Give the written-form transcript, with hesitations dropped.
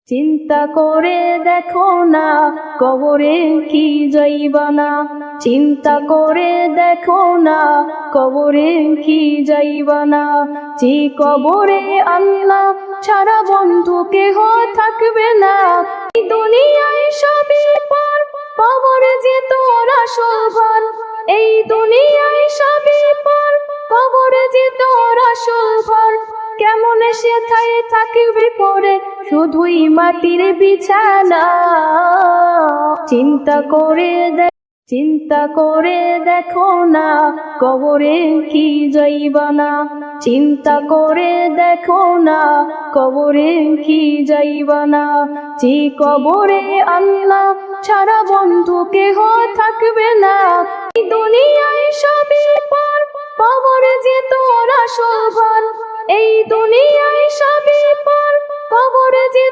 চিন্তা করে দেখো না কবরে কি যাইবা না, চিন্তা করে দেখো না কবরে কি যাইবা না। যে কবরে আল্লাহ ছাড়া বন্ধু কেহ থাকবে না। এই দুনিয়ায় সবই পর, কবরে যে তোর আসল ঘর। এই দুনিয়ায় সবই পর, কবরে যে তোর আসল ঘর। কেমন সে থাকবে পরে শুধুই মাটির বিছানা। চিন্তা করে দেখো না কবরে কি যাইবা না, চিন্তা করে দেখো না কবরে কি যাইবা না। যে কবরে আল্লাহ ছাড়া বন্ধু কেহ থাকবে না। এই দুনিয়ায় সবই পর, কবরে যে তোর আসল ঘর। এই দুনিয়ায় সবই পর, কবরে যে